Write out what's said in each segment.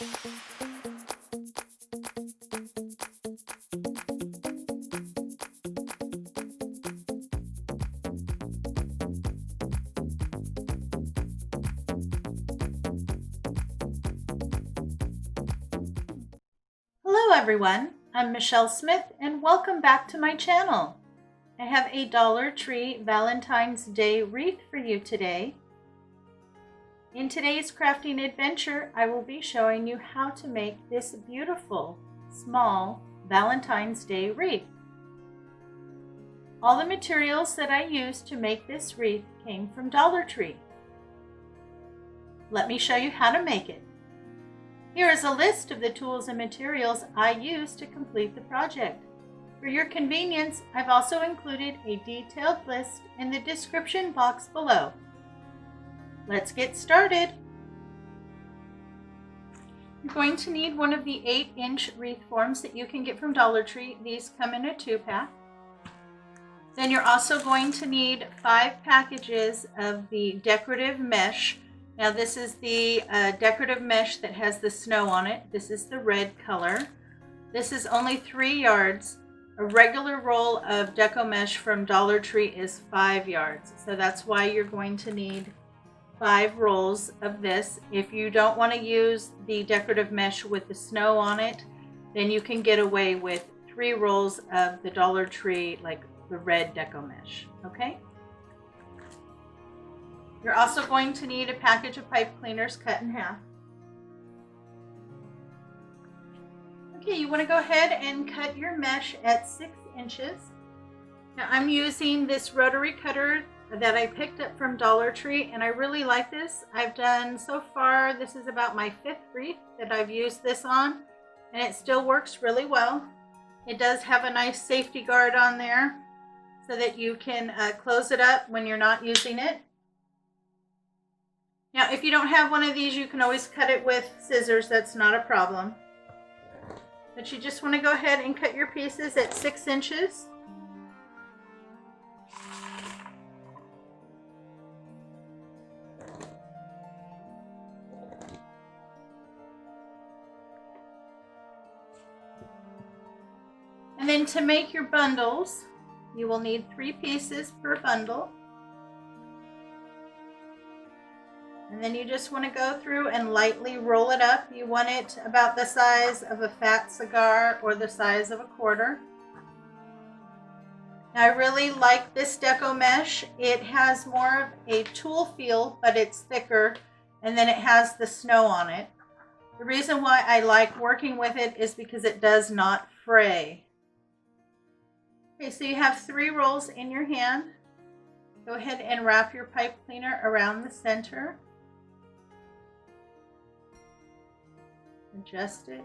Hello everyone, I'm Michelle Smith and welcome back to my channel. I have a Dollar Tree Valentine's Day wreath for you today. In today's crafting adventure, I will be showing you how to make this beautiful, small Valentine's Day wreath. All the materials that I used to make this wreath came from Dollar Tree. Let me show you how to make it. Here is a list of the tools and materials I used to complete the project. For your convenience, I've also included a detailed list in the description box below. Let's get started. You're going to need one of the 8-inch wreath forms that you can get from Dollar Tree. These come in a 2-pack. Then you're also going to need 5 packages of the decorative mesh. Now this is the decorative mesh that has the snow on it. This is the red color. This is only 3 yards. A regular roll of deco mesh from Dollar Tree is 5 yards. So that's why you're going to need 5 rolls of this. If you don't want to use the decorative mesh with the snow on it, then you can get away with 3 rolls of the Dollar Tree, like the red deco mesh, okay? You're also going to need a package of pipe cleaners cut in half. Okay, you want to go ahead and cut your mesh at 6 inches. Now I'm using this rotary cutter that I picked up from Dollar Tree, and I really like this. I've done so far, this is about my 5th wreath that I've used this on, and it still works really well. It does have a nice safety guard on there so that you can close it up when you're not using it. Now, if you don't have one of these, you can always cut it with scissors. That's not a problem. But you just want to go ahead and cut your pieces at 6 inches. And then to make your bundles, you will need 3 pieces per bundle. And then you just want to go through and lightly roll it up. You want it about the size of a fat cigar or the size of a quarter. Now, I really like this deco mesh. It has more of a tulle feel, but it's thicker, and then it has the snow on it. The reason why I like working with it is because it does not fray. Okay, so you have 3 rolls in your hand. Go ahead and wrap your pipe cleaner around the center. Adjust it,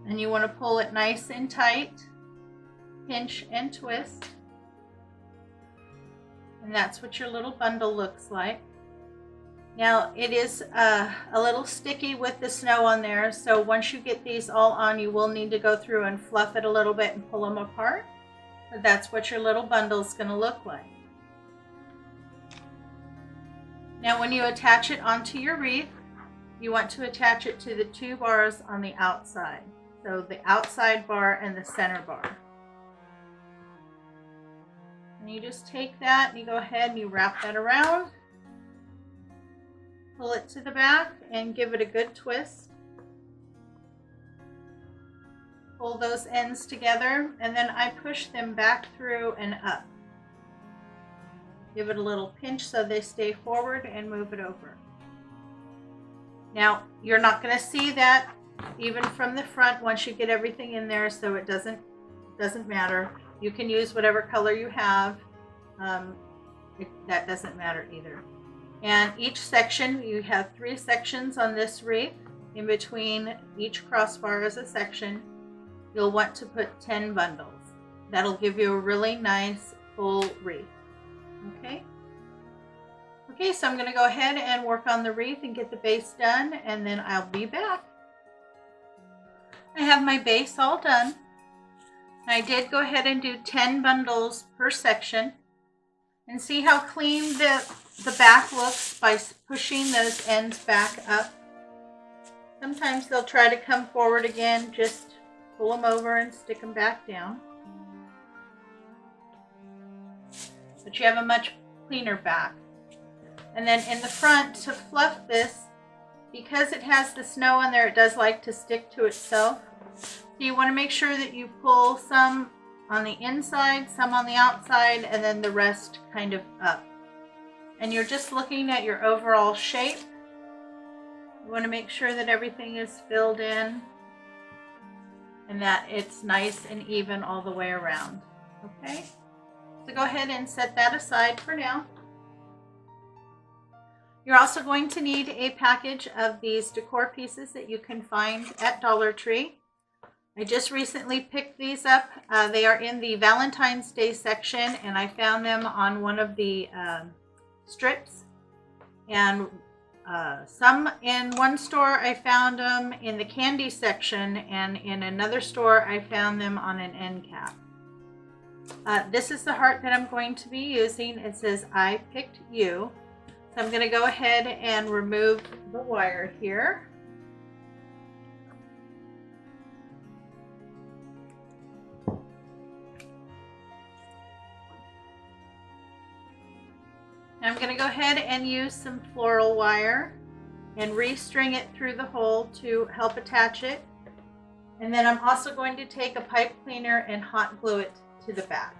and you want to pull it nice and tight, pinch and twist, and that's what your little bundle looks like. Now it is a little sticky with the snow on there, so once you get these all on, you will need to go through and fluff it a little bit and pull them apart. But that's what your little bundle is going to look like. Now when you attach it onto your wreath, you want to attach it to the 2 bars on the outside. So the outside bar and the center bar. And you just take that and you go ahead and you wrap that around. Pull it to the back and give it a good twist. Pull those ends together, and then I push them back through and up. Give it a little pinch so they stay forward and move it over. Now, you're not going to see that even from the front once you get everything in there, so it doesn't matter. You can use whatever color you have. That doesn't matter either. And each section, you have 3 sections on this wreath. In between each crossbar is a section. You'll want to put 10 bundles. That'll give you a really nice full wreath. Okay? Okay, so I'm going to go ahead and work on the wreath and get the base done, and then I'll be back. I have my base all done. I did go ahead and do 10 bundles per section. And see how clean the back looks by pushing those ends back up. Sometimes they'll try to come forward again. Just pull them over and stick them back down. But you have a much cleaner back. And then in the front, to fluff this, because it has the snow on there, it does like to stick to itself. So you want to make sure that you pull some on the inside, some on the outside, and then the rest kind of up. And you're just looking at your overall shape. You want to make sure that everything is filled in and that it's nice and even all the way around. Okay? So go ahead and set that aside for now. You're also going to need a package of these decor pieces that you can find at Dollar Tree. I just recently picked these up. They are in the Valentine's Day section, and I found them on one of the strips. And some in one store I found them in the candy section, and in another store I found them on an end cap. This is the heart that I'm going to be using. It says, "I picked you." So I'm going to go ahead and remove the wire here. I'm going to go ahead and use some floral wire and restring it through the hole to help attach it. And then I'm also going to take a pipe cleaner and hot glue it to the back.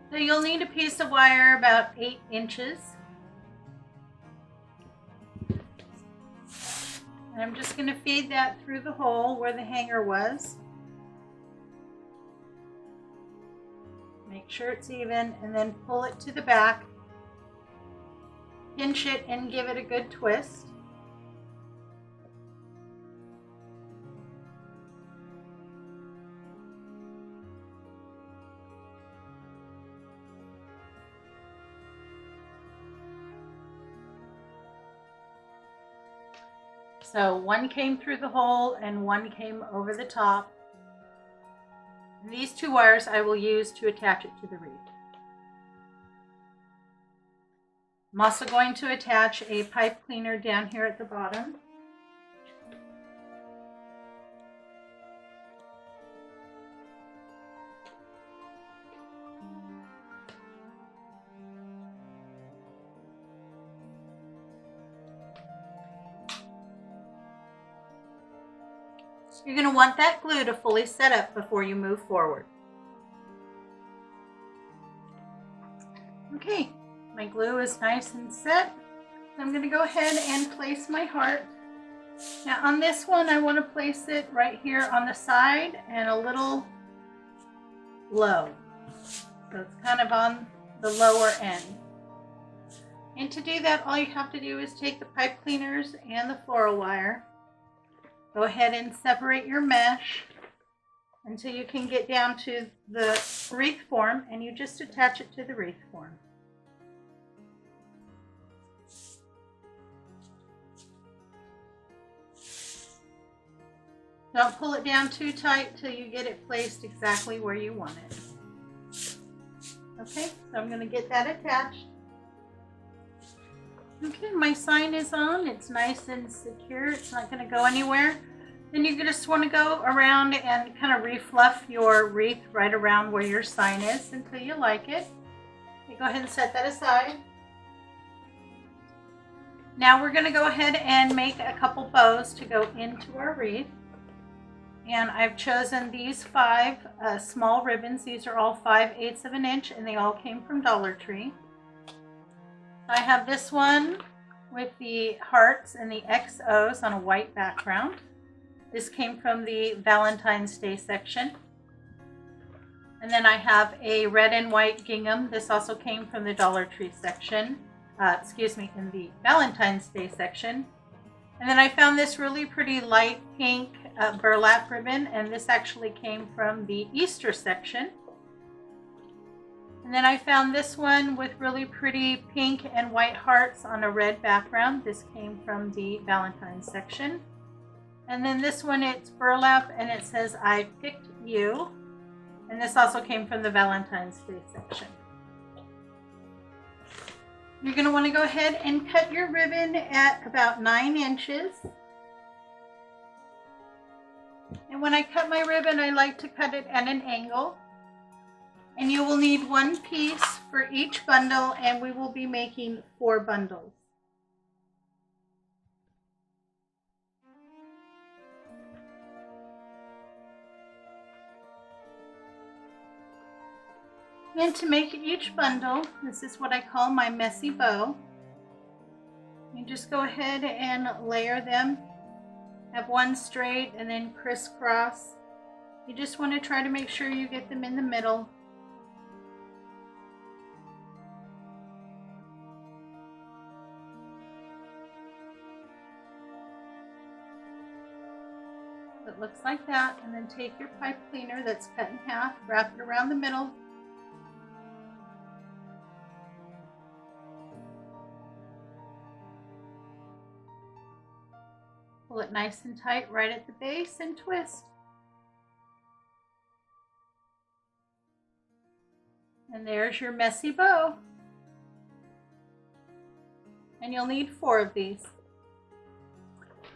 So you'll need a piece of wire about 8 inches. And I'm just going to feed that through the hole where the hanger was. Make sure it's even, and then pull it to the back. Pinch it and give it a good twist. So one came through the hole and one came over the top. And these 2 wires I will use to attach it to the wreath. I'm also going to attach a pipe cleaner down here at the bottom. You're going to want that glue to fully set up before you move forward. Okay, my glue is nice and set. I'm going to go ahead and place my heart. Now on this one, I want to place it right here on the side and a little low. So it's kind of on the lower end. And to do that, all you have to do is take the pipe cleaners and the floral wire. Go ahead and separate your mesh until you can get down to the wreath form, and you just attach it to the wreath form. Don't pull it down too tight till you get it placed exactly where you want it. Okay, so I'm going to get that attached. Okay, my sign is on. It's nice and secure. It's not going to go anywhere. Then you just want to go around and kind of refluff your wreath right around where your sign is until you like it. Okay, go ahead and set that aside. Now we're going to go ahead and make a couple bows to go into our wreath. And I've chosen these 5 small ribbons. These are all 5/8 of an inch, and they all came from Dollar Tree. I have this one with the hearts and the XOs on a white background. This came from the Valentine's Day section. And then I have a red and white gingham. This also came from the Dollar Tree section. In the Valentine's Day section. And then I found this really pretty light pink burlap ribbon, and this actually came from the Easter section. And then I found this one with really pretty pink and white hearts on a red background. This came from the Valentine section. And then this one, it's burlap and it says, "I picked you." And this also came from the Valentine's Day section. You're going to want to go ahead and cut your ribbon at about 9 inches. And when I cut my ribbon, I like to cut it at an angle. And you will need 1 piece for each bundle, and we will be making 4 bundles. And to make each bundle, this is what I call my messy bow. You just go ahead and layer them. Have one straight and then crisscross. You just want to try to make sure you get them in the middle. It looks like that, and then take your pipe cleaner that's cut in half, wrap it around the middle. Pull it nice and tight right at the base and twist. And there's your messy bow. And you'll need 4 of these.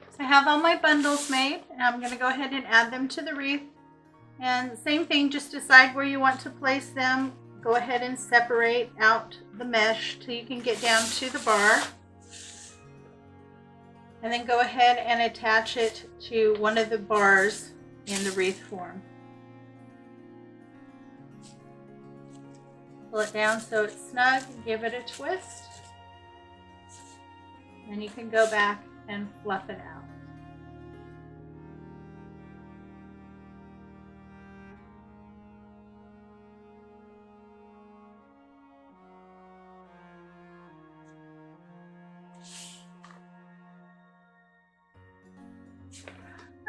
So I have all my bundles made, and I'm going to go ahead and add them to the wreath. And same thing, just decide where you want to place them. Go ahead and separate out the mesh till you can get down to the bar. And then go ahead and attach it to one of the bars in the wreath form. Pull it down so it's snug, give it a twist. And you can go back and fluff it out.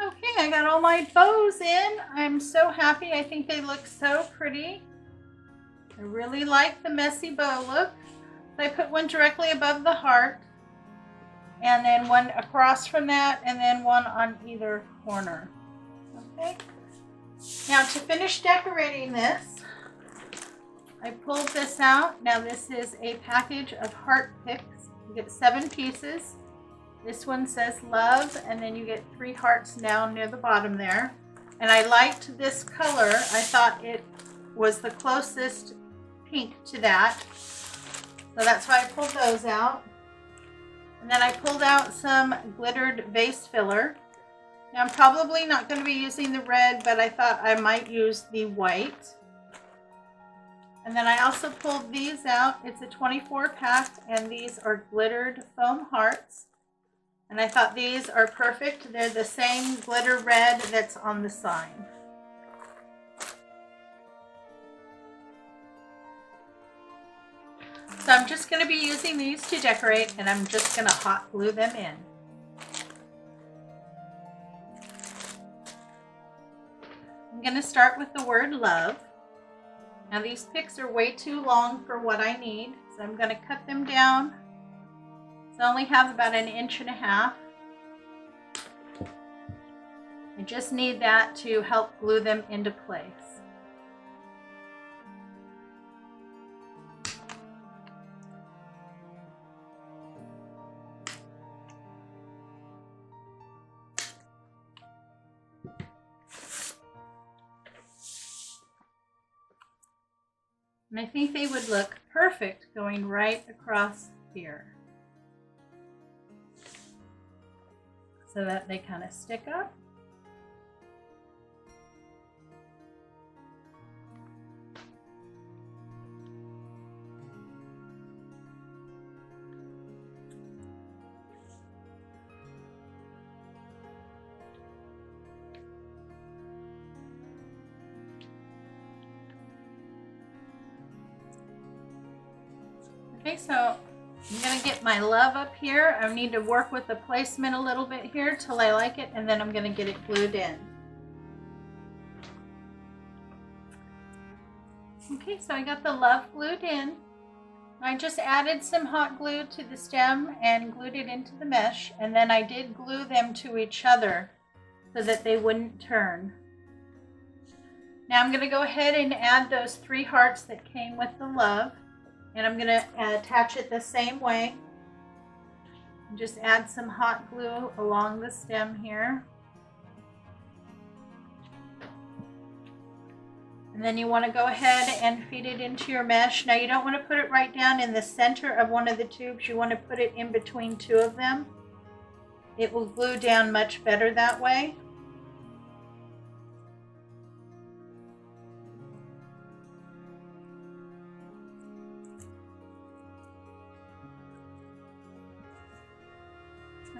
Okay, I got all my bows in. I'm so happy. I think they look so pretty. I really like the messy bow look. So I put one directly above the heart, and then one across from that, and then one on either corner. Okay. Now to finish decorating this, I pulled this out. Now this is a package of heart picks. You get 7 pieces. This one says love, and then you get 3 hearts down near the bottom there. And I liked this color. I thought it was the closest pink to that. So that's why I pulled those out. And then I pulled out some glittered vase filler. Now I'm probably not going to be using the red, but I thought I might use the white. And then I also pulled these out. It's a 24 pack, and these are glittered foam hearts. And I thought these are perfect. They're the same glitter red that's on the sign. So I'm just going to be using these to decorate, and I'm just going to hot glue them in. I'm going to start with the word love. Now these picks are way too long for what I need, so I'm going to cut them down. So I only have about 1.5 inches. I just need that to help glue them into place. And I think they would look perfect going right across here, so that they kind of stick up. Okay, so I'm going to get my love up here. I need to work with the placement a little bit here till I like it, and then I'm going to get it glued in. Okay, so I got the love glued in. I just added some hot glue to the stem and glued it into the mesh, and then I did glue them to each other so that they wouldn't turn. Now I'm going to go ahead and add those 3 hearts that came with the love, and I'm going to attach it the same way. Just add some hot glue along the stem here. And then you want to go ahead and feed it into your mesh. Now you don't want to put it right down in the center of one of the tubes. You want to put it in between 2 of them. It will glue down much better that way.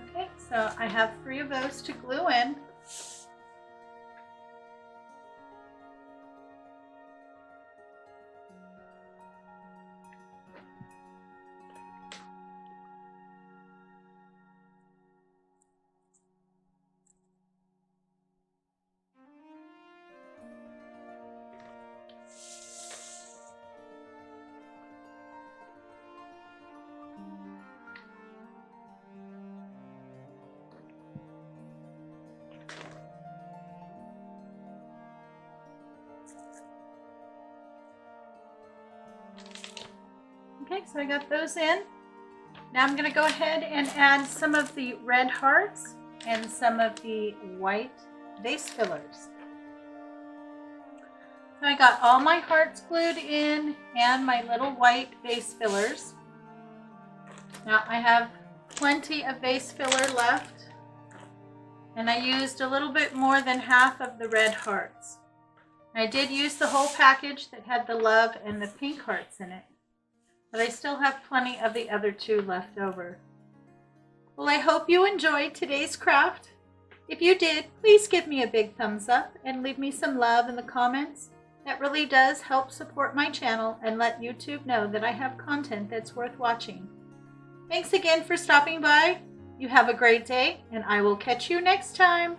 Okay, so I have 3 of those to glue in. Okay, so I got those in. Now I'm going to go ahead and add some of the red hearts and some of the white vase fillers. So I got all my hearts glued in and my little white vase fillers. Now I have plenty of vase filler left, and I used a little bit more than half of the red hearts. I did use the whole package that had the love and the pink hearts in it, but I still have plenty of the other 2 left over. Well, I hope you enjoyed today's craft. If you did, please give me a big thumbs up and leave me some love in the comments. That really does help support my channel and let YouTube know that I have content that's worth watching. Thanks again for stopping by. You have a great day, and I will catch you next time.